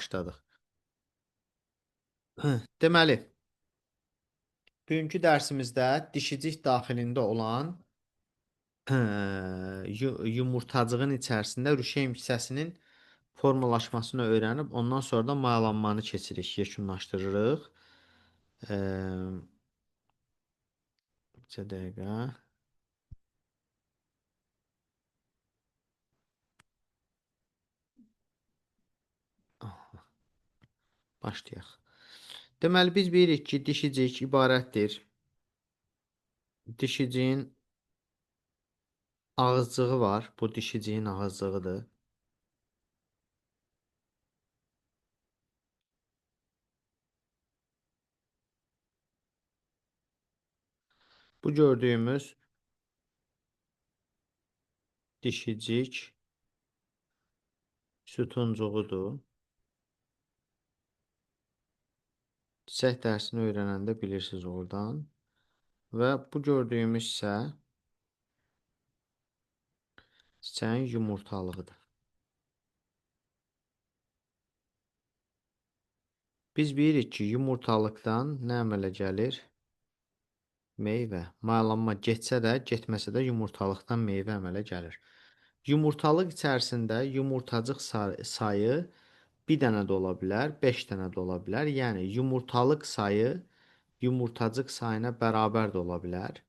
başladıq. Deməli, bugünkü dərsimizdə dişicik daxilində olan yumurtacığın içərisində rüşeym hissəsinin formalaşmasını öyrənib, ondan sonra da mayalanmanı keçirik, yekunlaşdırırıq. Eee, Bir dəqiqə. Başlayaq. Deməli, biz bilirik ki, dişicik ibarətdir. Dişiciyin ağızcığı var. Bu dişiciyin ağızcığıdır. Bu gördüyümüz dişicik sütuncuğudur. Çiçək dərsini öyrənəndə bilirsiniz oradan. Və bu gördüyümüz isə çiçəyin yumurtalığıdır. Biz bilirik ki, yumurtalıqdan nə əmələ gəlir? Meyvə. Mayalanma getsə də, getməsə də yumurtalıqdan meyvə əmələ gəlir. Yumurtalıq içərisində yumurtacıq sayı bir dənə də ola bilər, 5 dənə də ola bilər. Yəni, yumurtalıq sayı yumurtacıq sayına bərabər də ola bilər.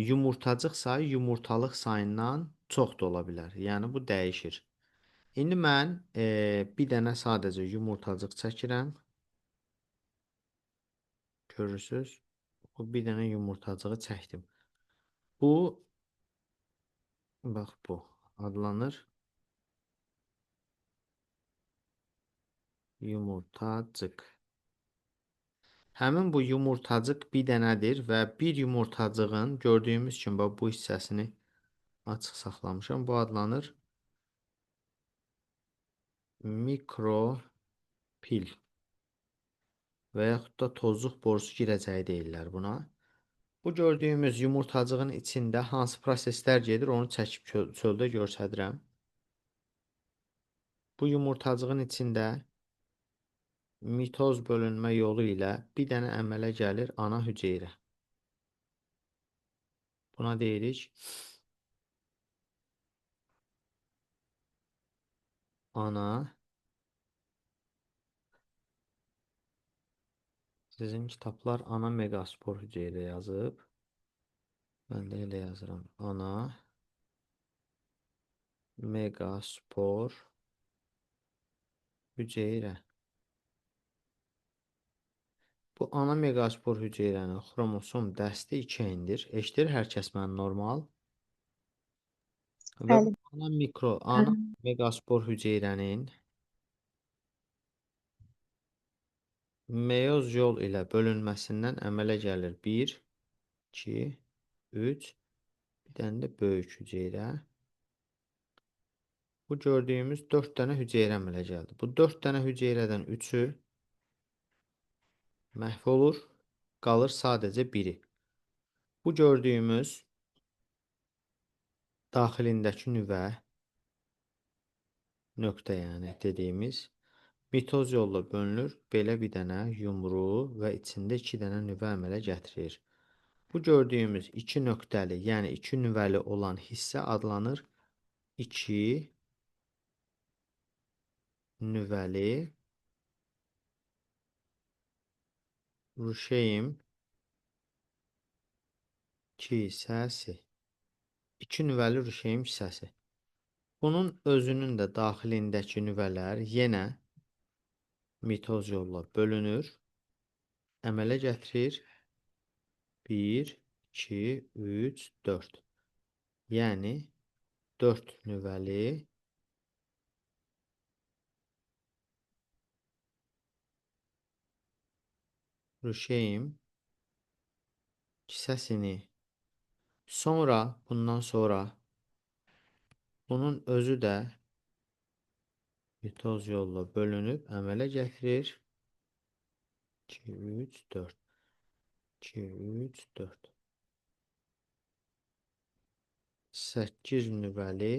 Yumurtacıq sayı yumurtalıq sayından çox da ola bilər. Yəni, bu dəyişir. İndi mən bir dənə sadəcə yumurtacıq çəkirəm. Görürsüz? Bu bir dənə yumurtacığı çəkdim. Bu, bax bu adlanır yumurtacıq. Həmin bu yumurtacıq bir dənədir və bir yumurtacığın gördüyümüz kimi bax, bu hissəsini açıq saxlamışam. Bu adlanır mikropil və yaxud da tozluq borusu girəcəyi deyirlər buna. Bu gördüyümüz yumurtacığın içində hansı proseslər gedir, onu çəkib çöldə göstərirəm. Bu yumurtacığın içində mitoz bölünmə yolu ilə bir dənə əmələ gəlir ana hüceyrə. Buna deyirik ana. Sizin kitablar ana megaspor hüceyrə yazıb. Mən də elə yazıram. Ana megaspor hüceyrə. Bu ana megaspor hüceyrənin xromosom dəsti 2-dir. Eşidir hər kəs mən normal. Və bu Bəli. ana megaspor hüceyrənin meyoz yol ilə bölünməsindən əmələ gəlir 1, 2, 3, bir dənə də böyük hüceyrə. Bu gördüyümüz 4 dənə hüceyrə əmələ gəldi. Bu 4 dənə hüceyrədən 3-ü məhv olur, qalır sadəcə biri. Bu gördüyümüz daxilindəki nüvə, nöqtə yəni dediyimiz, mitoz yolla bölünür, belə bir dənə yumru və içində 2 dənə nüvə əmələ gətirir. Bu gördüyümüz 2 nöqtəli, yəni 2 nüvəli olan hissə adlanır 2 nüvəli ruşeym kisəsi. 2 nüvəli ruşeym hissəsi. Bunun özünün də daxilindəki nüvələr yenə mitoz yolla bölünür, əmələ gətirir 1, 2, 3, 4. Yəni 4 nüvəli ruşeym kisəsini. Sonra, bundan sonra bunun özü də mitoz yolla bölünüb əmələ gətirir 2, 3, 4. 2, 3, 4. 8 nüvəli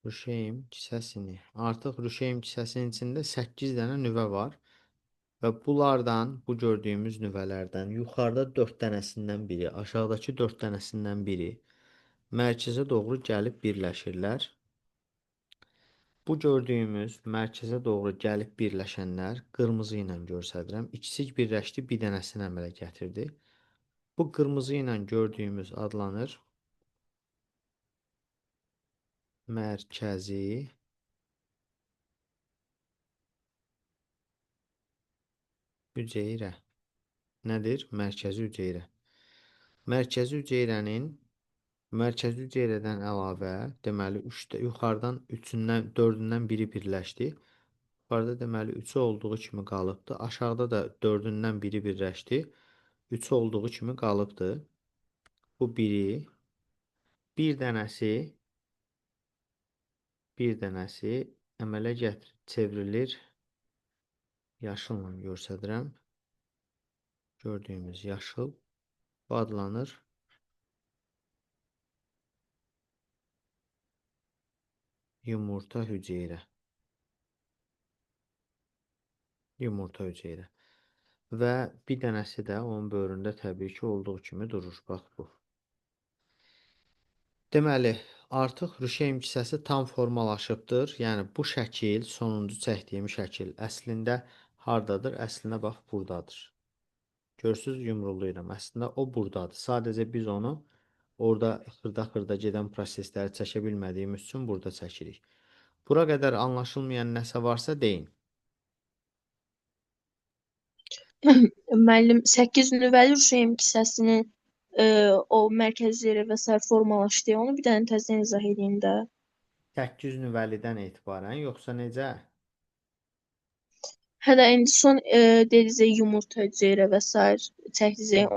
Rüşeym kisəsini. Artıq rüşeym kisəsinin içində 8 dənə nüvə var və bunlardan, bu gördüyümüz nüvələrdən yuxarıda 4 dənəsindən biri, aşağıdakı 4 dənəsindən biri mərkəzə doğru gəlib birləşirlər. Bu gördüyümüz mərkəzə doğru gəlib birləşənlər qırmızı ilə göstərirəm. İkisi birləşdi, bir dənəsini əmələ gətirdi. Bu qırmızı ilə gördüyümüz adlanır mərkəzi hüceyrə. Nədir? Mərkəzi hüceyrə. Mərkəzi hüceyrənin mərkəzi hüceyrədən əlavə, deməli yuxarıdan 3-dən 4-dən biri birləşdi. Yuxarıda deməli 3 olduğu kimi qalıbdı. Aşağıda da 4-dən biri birləşdi. 3 olduğu kimi qalıbdı. Bu biri. Bir dənəsi bir dənəsi əmələ çevrilir. Yaşılla göstərirəm. Gördüyümüz yaşıl. Bu adlanır yumurta hüceyrə. Yumurta hüceyrə. Və bir dənəsi də onun böyründə təbii ki olduğu kimi durur. Bax bu. Deməli, artıq rüşeym kisəsi tam formalaşıbdır. Yəni bu şəkil, sonuncu çəkdiyim şəkil əslində hardadır? Əslində bax buradadır. Görürsüz, yumrulayıram. Əslində o buradadır. Sadəcə biz onu orada xırda-xırda gedən prosesləri çəkə bilmədiyimiz üçün burada çəkirik. Bura qədər anlaşılmayan nəsə varsa deyin. Müəllim 8 nüvəli Rüşeym kisəsinin o mərkəzi yerə və sair formalaşdı. Onu bir dənə təzədən izah edin də. 8 nüvəlidən etibarən, yoxsa necə? Hə də indi son dediniz yumurta hüceyrə və sair çəkdiniz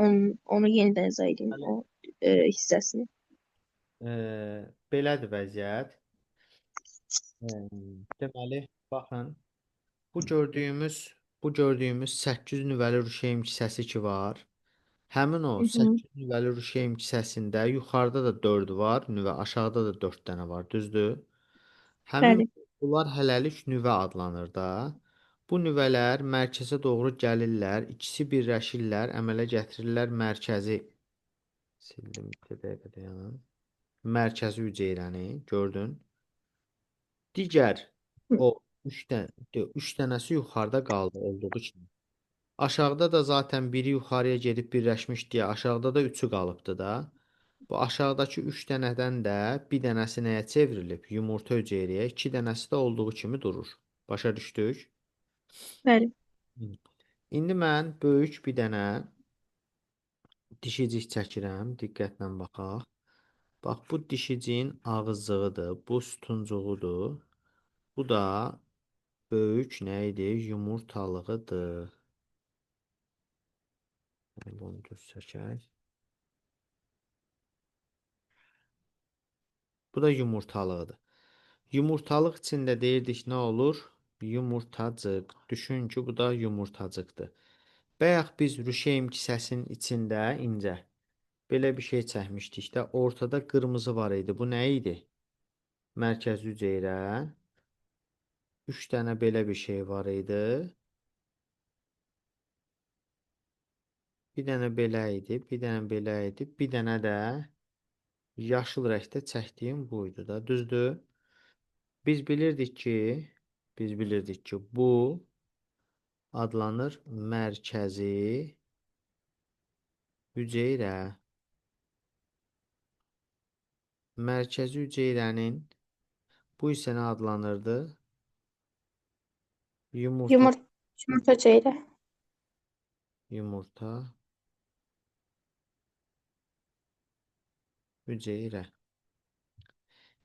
onu yenidən izah edin Deməli, o hissəsini. belədir vəziyyət. Deməli, baxın, bu gördüyümüz 8 nüvəli rüşeym kisəsi ki var. Həmin o Hı hı. 8 nüvəli rüşeym kisəsində yuxarıda da 4 var, nüvə aşağıda da 4 dənə var, düzdür? Həmin Bəli, bunlar hələlik nüvə adlanır da. Bu nüvələr mərkəzə doğru gəlirlər, ikisi birləşirlər, əmələ gətirirlər mərkəzi. Sildim bir dəqiqə dayanın. Mərkəzi hüceyrəni gördün. Digər hı, o 3 dənəsi yuxarıda qaldı olduğu kimi. Aşağıda da zaten biri yuxarıya gedib birləşmiş deyə aşağıda da 3-ü qalıbdı da. Bu aşağıdakı 3 dənədən də bir dənəsi nəyə çevrilib? Yumurta hüceyrəyə, 2 dənəsi də olduğu kimi durur. Başa düşdük? bəli. Hı. İndi mən böyük bir dənə dişicik çəkirəm. Diqqətlə baxaq. Bax bu dişiciyin ağızcığıdır, bu sütuncuğudur. Bu da böyük nə idi? Yumurtalığıdır. Bunu düz çəkək. Bu da yumurtalığıdır. Yumurtalıq içində deyirdik nə olur? Yumurtacıq. Düşün ki, bu da yumurtacıqdır. Bayaq biz rüşeym kisəsinin içində incə belə bir şey çəkmişdik də, ortada qırmızı var idi. Bu nə idi? Mərkəzi hüceyrə. 3 dənə belə bir şey var idi. Bir dənə belə idi, bir dənə belə idi, bir dənə də yaşıl rəngdə çəkdiyim buydu da, düzdür? Biz bilirdik ki, bu adlanır mərkəzi hüceyrə. Mərkəzi hüceyrənin bu hissənə adlanırdı yumurta Yumurta, yumurta hüceyrə. yumurta hüceyrə.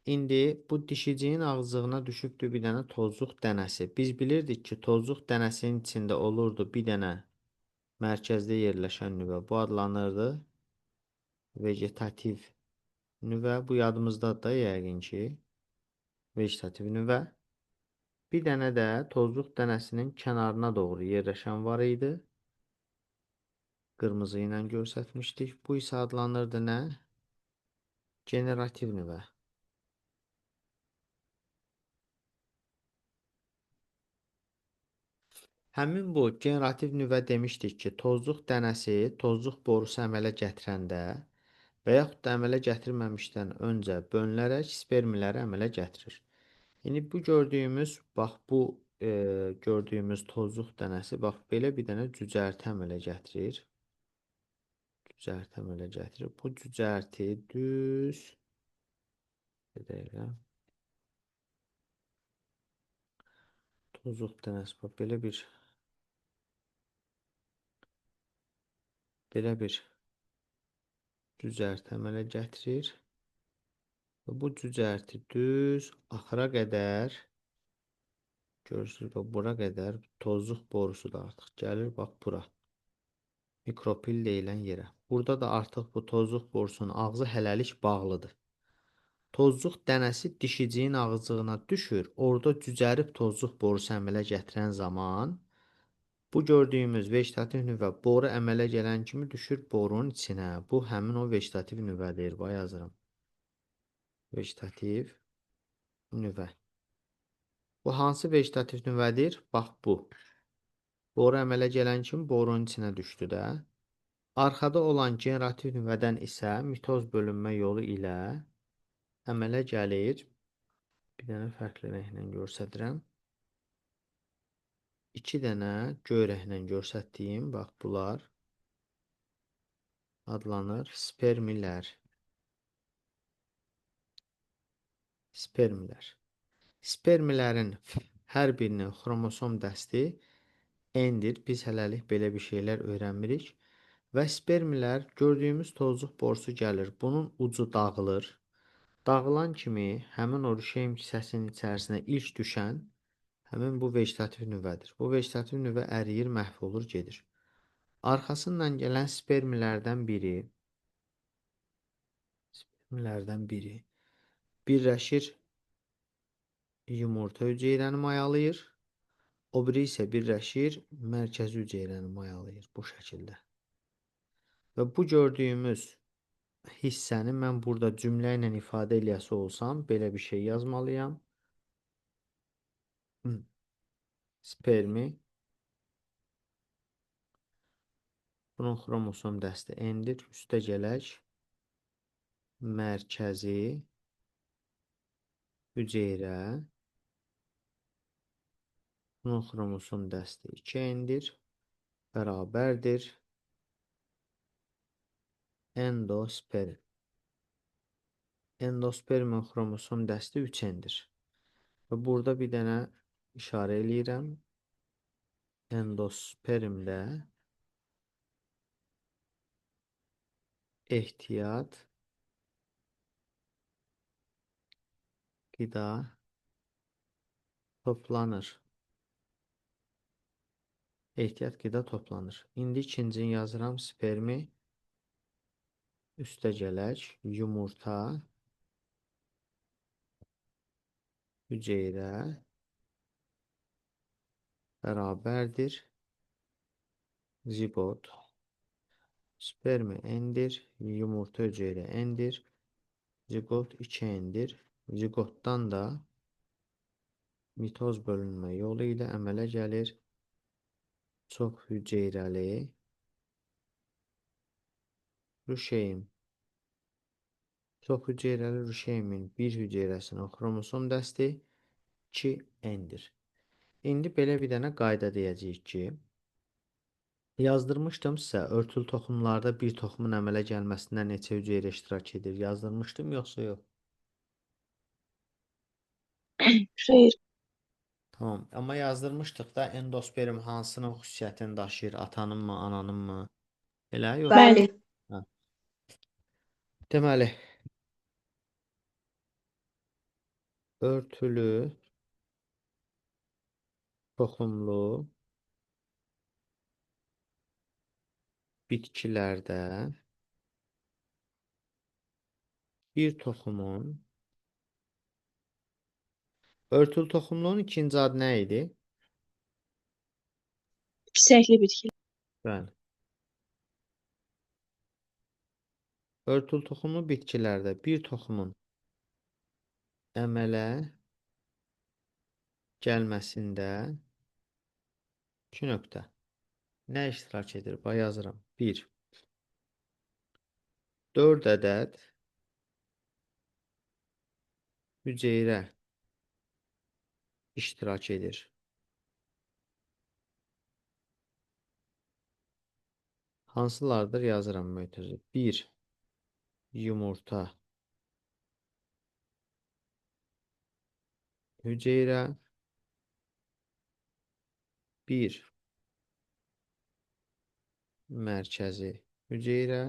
İndi bu dişiciyin ağzığına düşübdür bir dənə tozluq dənəsi. Biz bilirdik ki, tozluq dənəsinin içində olurdu bir dənə mərkəzdə yerləşən nüvə. Bu adlanırdı vegetativ nüvə. Bu yadımızdadır da yəqin ki, vegetativ nüvə. Bir dənə də tozluq dənəsinin kənarına doğru yerləşən var idi. Qırmızı ilə göstərmişdik. Bu isə adlanırdı nə? Generativ nüvə. Həmin bu generativ nüvə demişdik ki, tozluq dənəsi tozluq borusu əmələ gətirəndə və yaxud da əmələ gətirməmişdən öncə bölünərək spermləri əmələ gətirir. İndi bu gördüyümüz, bax bu gördüyümüz tozluq dənəsi bax belə bir dənə cücərti əmələ gətirir. Cücərti əmələ gətirir. Bu cücərti düz bir dəqiqə. Tozluq dənəsi bax belə bir cücərti əmələ gətirir. Və bu cücərti düz axıra qədər görürsünüz, bax bura qədər tozluq borusu da artıq gəlir, bax bura. Mikropil deyilən yerə. Burada da artıq bu tozluq borusunun ağzı hələlik bağlıdır. Tozluq dənəsi dişiciyin ağızlığına düşür. Orada cücərib tozluq borusu əmələ gətirən zaman bu gördüyümüz vegetativ nüvə boru əmələ gələn kimi düşür borunun içinə. Bu həmin o vegetativ nüvədir. Bax yazıram. Vegetativ nüvə. Bu hansı vegetativ nüvədir? Bax bu. Boru əmələ gələn kimi borunun içinə düşdü də. Arxada olan generativ nüvədən isə mitoz bölünmə yolu ilə əmələ gəlir. Bir dənə fərqli rənglə göstərirəm. 2 dənə göy rənglə göstərdiyim, bax bunlar adlanır spermilər. Spermilər. Spermilərin hər birinin xromosom dəsti N-dir. Biz hələlik belə bir şeylər öyrənmirik. Və spermilər gördüyümüz tozluq borusu gəlir. Bunun ucu dağılır. Dağılan kimi həmin o rüşeym kisəsinin içərisinə ilk düşən həmin bu vegetativ nüvədir. Bu vegetativ nüvə əriyir, məhv olur, gedir. Arxasından gələn spermlərdən biri birləşir yumurta hüceyrəni mayalayır. O biri isə birləşir mərkəzi hüceyrəni mayalayır bu şəkildə. Və bu gördüyümüz hissəni mən burada cümlə ilə ifadə eləyəsi olsam, belə bir şey yazmalıyam. Spermi. Bunun xromosom dəsti N-dir. Üstə gələk mərkəzi hüceyrə. Bunun xromosom dəsti 2N-dir. Bərabərdir endosperm. Endospermin xromosom dəsti 3N-dir. Və burada bir dənə işarə eləyirəm. Endospermdə ehtiyat qida toplanır. Ehtiyat qida toplanır. İndi ikincini yazıram. Spermi üstə gələk yumurta hüceyrə bərabərdir zigot. Spermi N-dir, yumurta hüceyrə N-dir, zigot 2N-dir. Zigotdan da mitoz bölünmə yolu ilə əmələ gəlir çox hüceyrəli rüşeym. Çox hüceyrəli rüşeymin bir hüceyrəsinin xromosom dəsti 2N-dir. İndi belə bir dənə qayda deyəcəyik ki, yazdırmışdım sizə örtülü toxumlarda bir toxumun əmələ gəlməsində neçə hüceyrə iştirak edir. Yazdırmışdım yoxsa yox? Xeyr. Tamam. Amma yazdırmışdıq da endosperm hansının xüsusiyyətini daşıyır? Atanın mı, ananın mı? Elə yox. Bəli. Hə. Deməli, örtülü toxumlu bitkilərdə bir toxumun örtülü toxumluğun ikinci adı nə idi? Pisəkli bitki. Bəli. Örtülü toxumlu bitkilərdə bir toxumun əmələ gəlməsində 2 nöqtə. Nə iştirak edir? Bax yazıram. 1. 4 ədəd hüceyrə iştirak edir. Hansılardır yazıram mötərizə. 1. Yumurta hüceyrə. 1. Mərkəzi hüceyrə.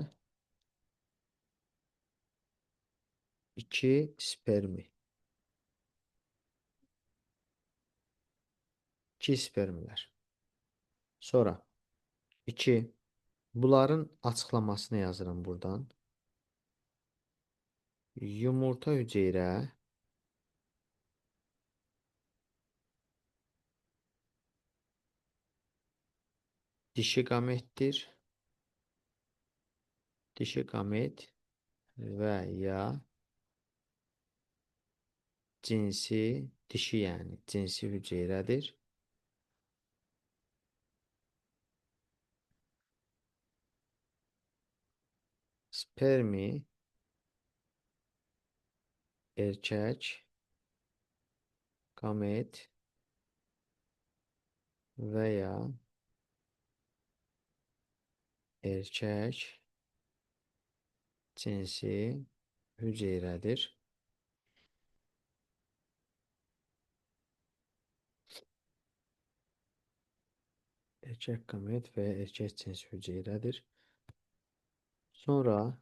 2. Spermi. 2 spermlər. Sonra 2. Bunların açıqlamasını yazıram buradan. Yumurta hüceyrə dişi qametdir. Dişi qamet və ya cinsi, dişi yəni cinsi hüceyrədir. Spermi erkək qamet və ya erkək cinsi hüceyrədir. Erkək qamet və ya erkək cinsi hüceyrədir. Sonra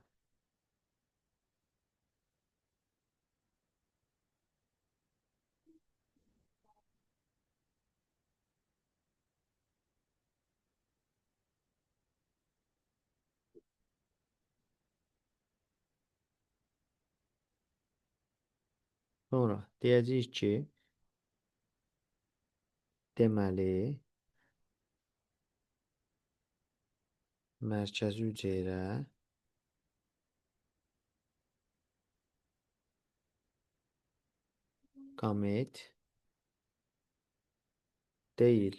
deyəcəyik ki, deməli mərkəzi hüceyrə qamet deyil.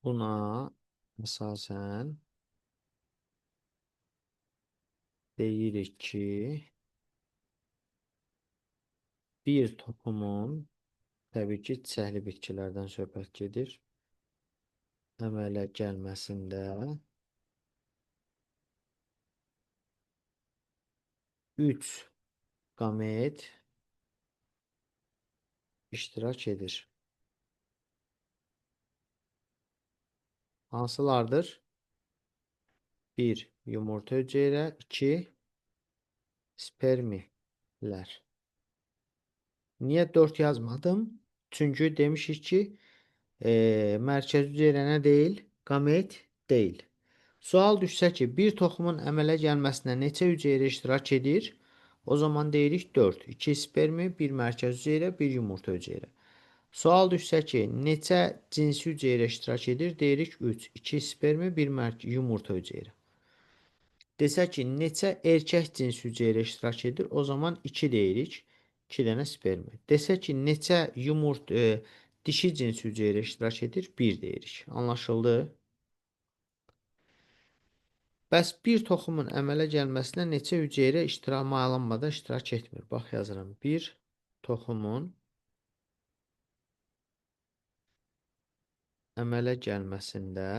Buna əsasən deyirik ki, bir toxumun, təbii ki, çiçəkli bitkilərdən söhbət gedir, əmələ gəlməsində 3 qamet iştirak edir. Hansılardır? 1. Yumurta hüceyrə. 2. Spermilər. Niyə 4 yazmadım? Çünki demişik ki, mərkəzi hüceyrə nə deyil? Qamet deyil. Sual düşsə ki, bir toxumun əmələ gəlməsinə neçə hüceyrə iştirak edir? O zaman deyirik 4. 2 spermi, 1 mərkəzi hüceyrə, 1 yumurta hüceyrə. Sual düşsə ki, neçə cinsi hüceyrə iştirak edir? Deyirik 3. 2 spermi, 1 yumurta hüceyrə. Desə ki, neçə erkək cinsi hüceyrə iştirak edir? O zaman 2 deyirik. 2 dənə spermi. Desə ki, neçə dişi cinsi hüceyrə iştirak edir? 1 deyirik. Anlaşıldı? Bəs bir toxumun əmələ gəlməsinə neçə hüceyrə mayalanmada iştirak etmir? Bax, yazıram. Bir toxumun əmələ gəlməsində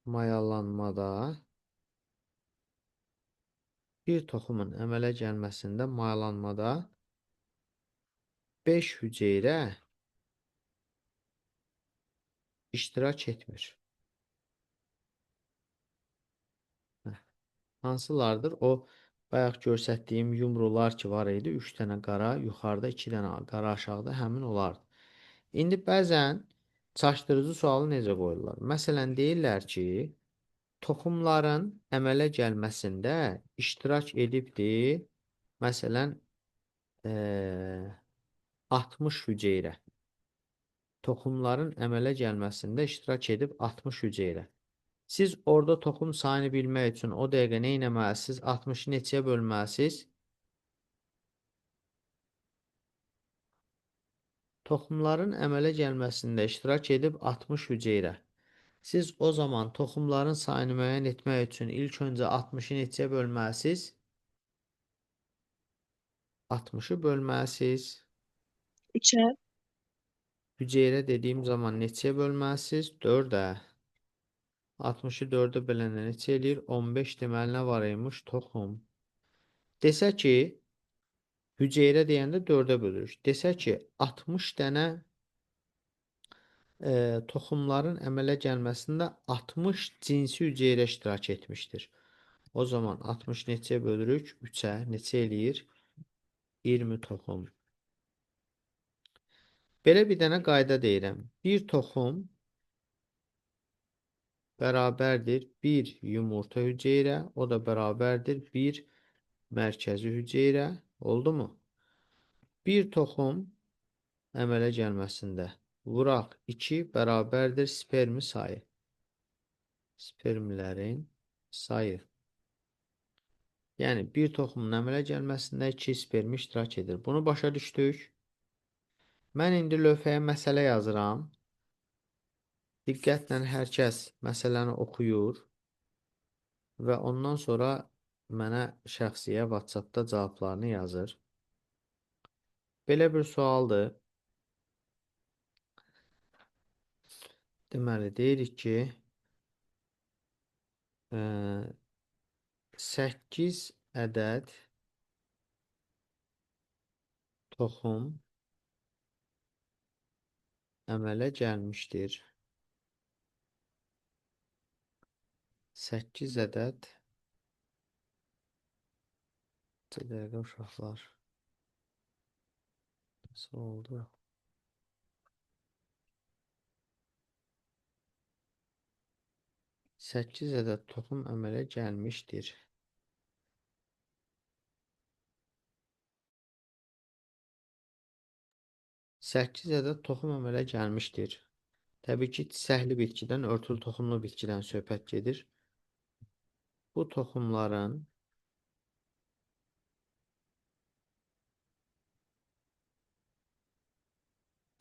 mayalanmada bir toxumun əmələ gəlməsində mayalanmada 5 hüceyrə iştirak etmir. Hansılardır? O bayaq göstərdiyim yumrular ki var idi. 3 dənə qara, yuxarıda 2 dənə qara aşağıda həmin olardı. İndi bəzən çaşdırıcı sualı necə qoyurlar? Məsələn, deyirlər ki, toxumların əmələ gəlməsində iştirak edibdir. Məsələn, 60 hüceyrə. Toxumların əmələ gəlməsində iştirak edib 60 hüceyrə. Siz orada toxum sayını bilmək üçün o dəqiqə nə etməlisiniz? 60-ı neçəyə bölməlisiniz? Toxumların əmələ gəlməsində iştirak edib 60 hüceyrə. Siz o zaman toxumların sayını müəyyən etmək üçün ilk öncə 60-ı neçəyə bölməlisiniz? 60-ı bölməlisiniz. 3-ə. Hüceyrə dediyim zaman neçəyə bölməlisiniz? 4-ə. 60-ı 4-ə böləndə neçə eləyir? 15 deməli nə var imiş? Toxum. Desə ki, hüceyrə deyəndə 4-ə bölürük. Desə ki, 60 dənə toxumların əmələ gəlməsində 60 cinsi hüceyrə iştirak etmişdir. O zaman 60 neçəyə bölürük? 3-ə. Neçə eləyir? 20 toxum. Belə bir dənə qayda deyirəm. Bir toxum bərabərdir 1 yumurta hüceyrə, o da bərabərdir 1 mərkəzi hüceyrə. Oldu mu? Bir toxum əmələ gəlməsində vuraq 2 bərabərdir spermi sayı. Spermlərin sayı. Yəni, bir toxumun əmələ gəlməsində 2 spermi iştirak edir. Bunu başa düşdük. Mən indi lövhəyə məsələ yazıram. Diqqətlə hər kəs məsələni oxuyur və ondan sonra mənə şəxsiyə WhatsApp-da cavablarını yazır. Belə bir sualdır. Deməli, deyirik ki, 8 ədəd toxum əmələ gəlmişdir. 8 ədəd dəqiqə uşaqlar. Nasıl oldu? 8 ədəd toxum əmələ gəlmişdir. 8 ədəd toxum əmələ gəlmişdir. Təbii ki, çiçəkli bitkidən, örtülü toxumlu bitkidən söhbət gedir. Bu toxumların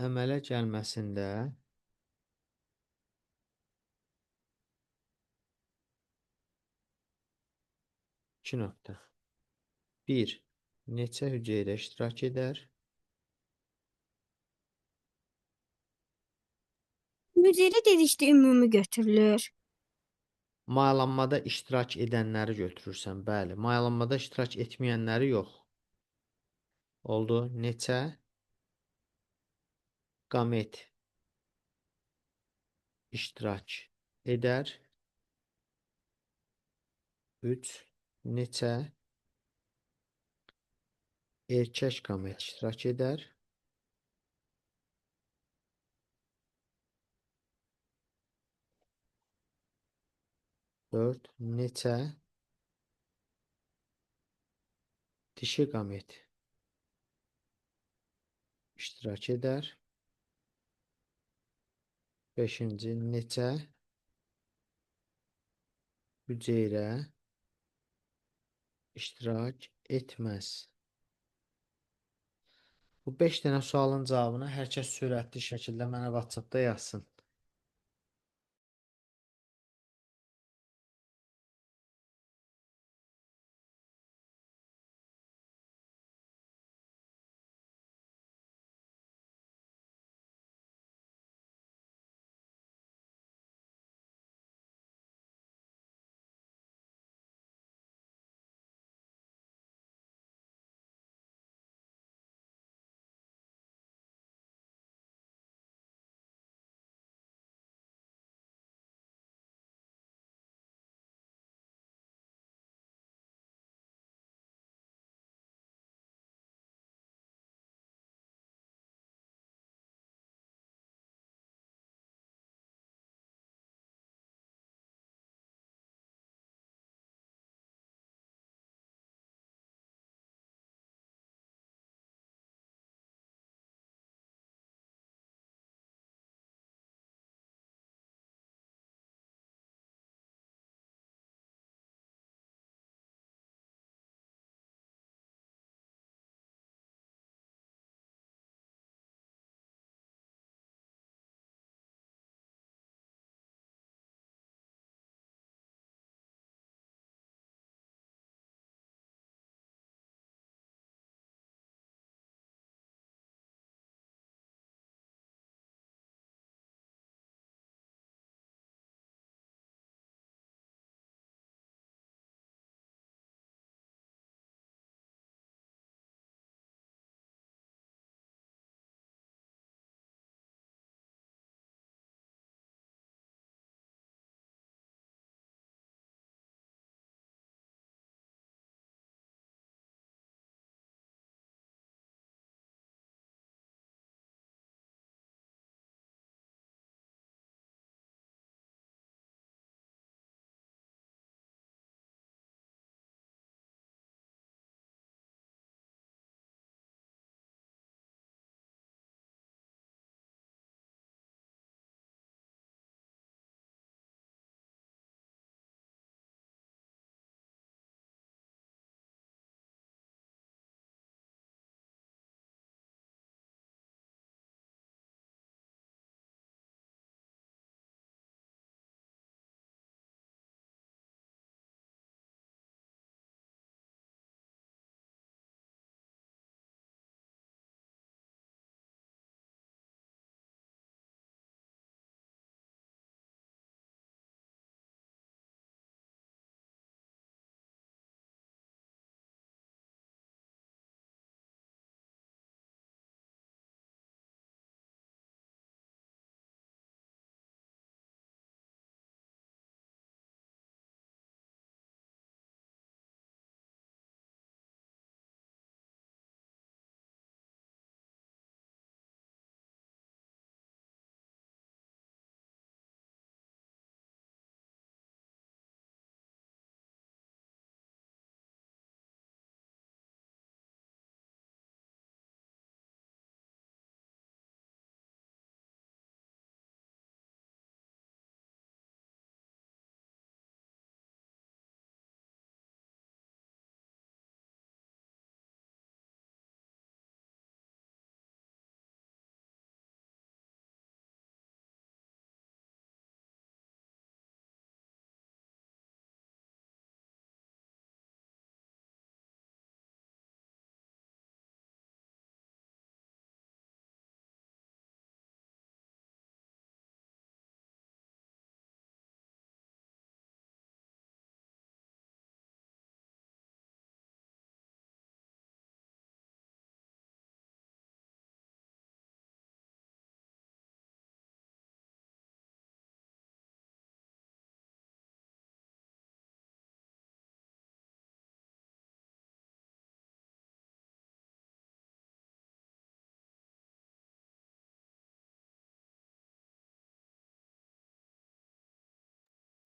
əmələ gəlməsində 2 nöqtə. 1. Neçə hüceyrə iştirak edər? Hüceyrə dedikdə ümumi götürülür. Mayalanmada iştirak edənləri götürürsən, bəli. Mayalanmada iştirak etməyənləri yox. Oldu. Neçə qamet iştirak edər? 3. Neçə erkək qamet iştirak edər? 4. Neçə dişi qamet iştirak edər? 5. Neçə hüceyrə iştirak etməz? Bu 5 dənə sualın cavabını hər kəs sürətli şəkildə mənə WhatsApp-da yazsın.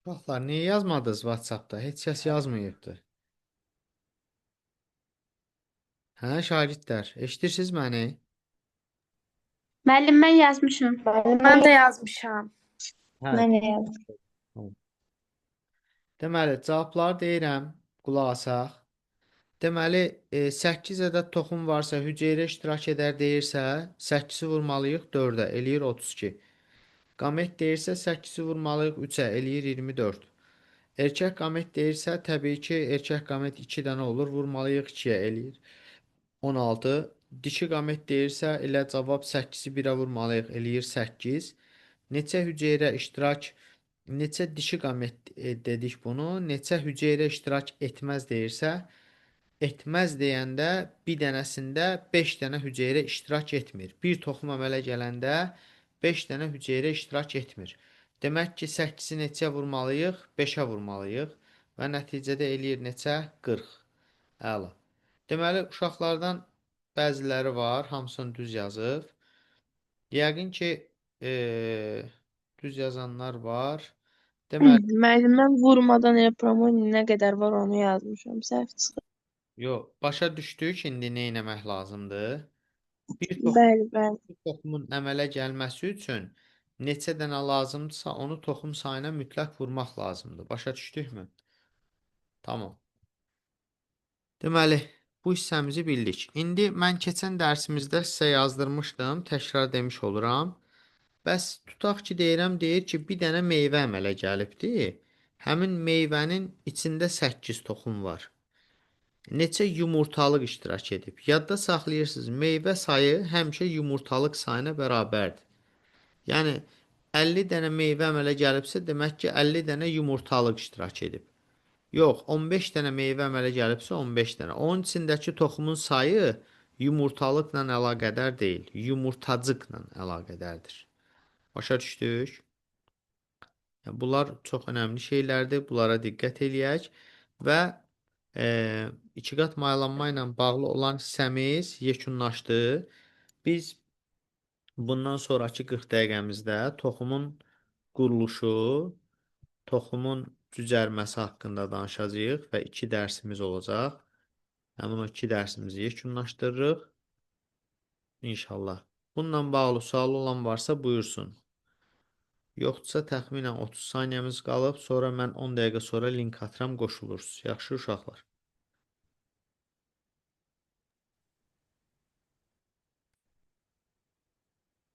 Uşaqlar, niyə yazmadınız WhatsApp-da? Heç kəs yazmayıbdı. Hə, şagirdlər, eşidirsiniz məni? Müəllim, mən yazmışam. Mən də yazmışam. Hə. Mən də yazdım. Tamam. Deməli, cavabları deyirəm, qulaq asaq. Deməli, 8 ədəd toxum varsa hüceyrə iştirak edər deyirsə, 8-i vurmalıyıq 4-ə, eləyir 32. Qamet deyirsə 8-i vurmalıyıq 3-ə, eləyir 24. Erkək qamet deyirsə, təbii ki, erkək qamet 2 dənə olur, vurmalıyıq 2-yə, eləyir 16. Dişi qamet deyirsə, elə cavab 8-i 1-ə vurmalıyıq, eləyir 8. Neçə hüceyrə iştirak, neçə dişi qamət dedik bunu, neçə hüceyrə iştirak etməz deyirsə, etməz deyəndə bir dənəsində 5 dənə hüceyrə iştirak etmir. Bir toxum əmələ gələndə 5 dənə hüceyrə iştirak etmir. Demək ki, 8-i neçəyə vurmalıyıq? 5-ə vurmalıyıq və nəticədə eləyir neçə? 40. Əla. Deməli, uşaqlardan bəziləri var, hamısını düz yazıb. Yəqin ki, düz yazanlar var. Deməli, Müəllim, mən vurmadan elə promonin nə qədər var onu yazmışam. Səhv çıxdı. yox, başa düşdük indi nə etmək lazımdır. Bir Bəli, bəli. toxumun əmələ gəlməsi üçün neçə dənə lazımdırsa, onu toxum sayına mütləq vurmaq lazımdır. Başa düşdükmü? Tamam. Deməli, bu hissəmizi bildik. İndi mən keçən dərsimizdə sizə yazdırmışdım, təkrar demiş oluram. Bəs tutaq ki, deyir ki, bir dənə meyvə əmələ gəlibdir. Həmin meyvənin içində 8 toxum var. Neçə yumurtalıq iştirak edib? Yadda saxlayırsınız, meyvə sayı həmişə yumurtalıq sayına bərabərdir. Yəni 50 dənə meyvə əmələ gəlibsə, demək ki, 50 dənə yumurtalıq iştirak edib. Yox, 15 dənə meyvə əmələ gəlibsə, 15 dənə. Onun içindəki toxumun sayı yumurtalıqla əlaqədar deyil, yumurtacıqla əlaqədardır. Başa düşdük? Yəni, bunlar çox önəmli şeylərdir. Bunlara diqqət eləyək və iki qat mayalanma ilə bağlı olan hissəmiz yekunlaşdı. Biz bundan sonraki 40 dəqiqəmizdə toxumun quruluşu, toxumun cücərməsi haqqında danışacağıq və 2 dərsimiz olacaq. Həmin o 2 dərsimizi yekunlaşdırırıq. İnşallah. Bununla bağlı sual olan varsa buyursun. Yoxdursa təxminən 30 saniyəmiz qalıb, sonra mən 10 dəqiqə sonra link atıram, qoşulursunuz. Yaxşı uşaqlar.